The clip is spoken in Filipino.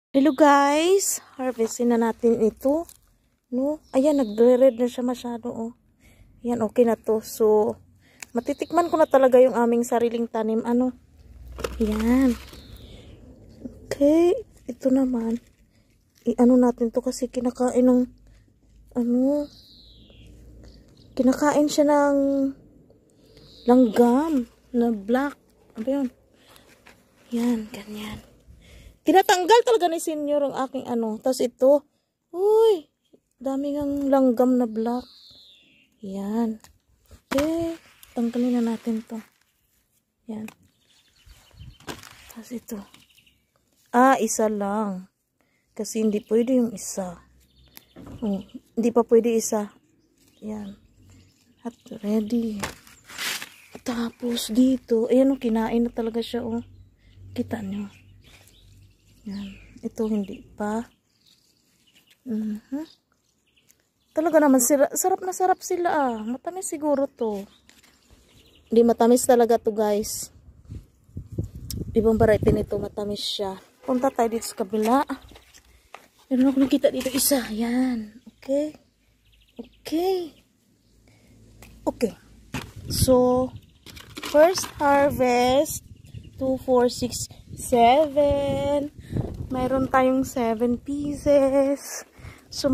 Hello guys, harvestin na natin ito. No? Ayan, nagre-red na siya masyado. Oh. Ayan, okay na to. So, matitikman ko na talaga yung aming sariling tanim. Ano? Ayan. Okay, ito naman. I-ano natin to kasi kinakain ng kinakain siya ng langgam na black. Ano ba yun? Yan, ganyan. Tinatanggal talaga ni Senyor ang aking ano. Tapos ito. Uy. Dami ng langgam na black. Yan. Okay. Tanggalin na natin to. Yan. Tapos ito. Isa lang. Kasi hindi pwede yung isa. Hindi pa pwede isa. Yan. At ready. Tapos dito. Ayan o. Kinain na talaga siya o. Kita nyo. Yan. Ito hindi pa. Talaga naman sarap na sarap sila Matamis siguro to. Hindi matamis talaga to guys. Ibang variety nito matamis siya. Punta tayo dito sa kabila. Meron ako nakita dito isa. Yan. Okay. Okay. Okay. So, first harvest. 2, 4, 6, 7. Mayroon tayong 7 pieces. So,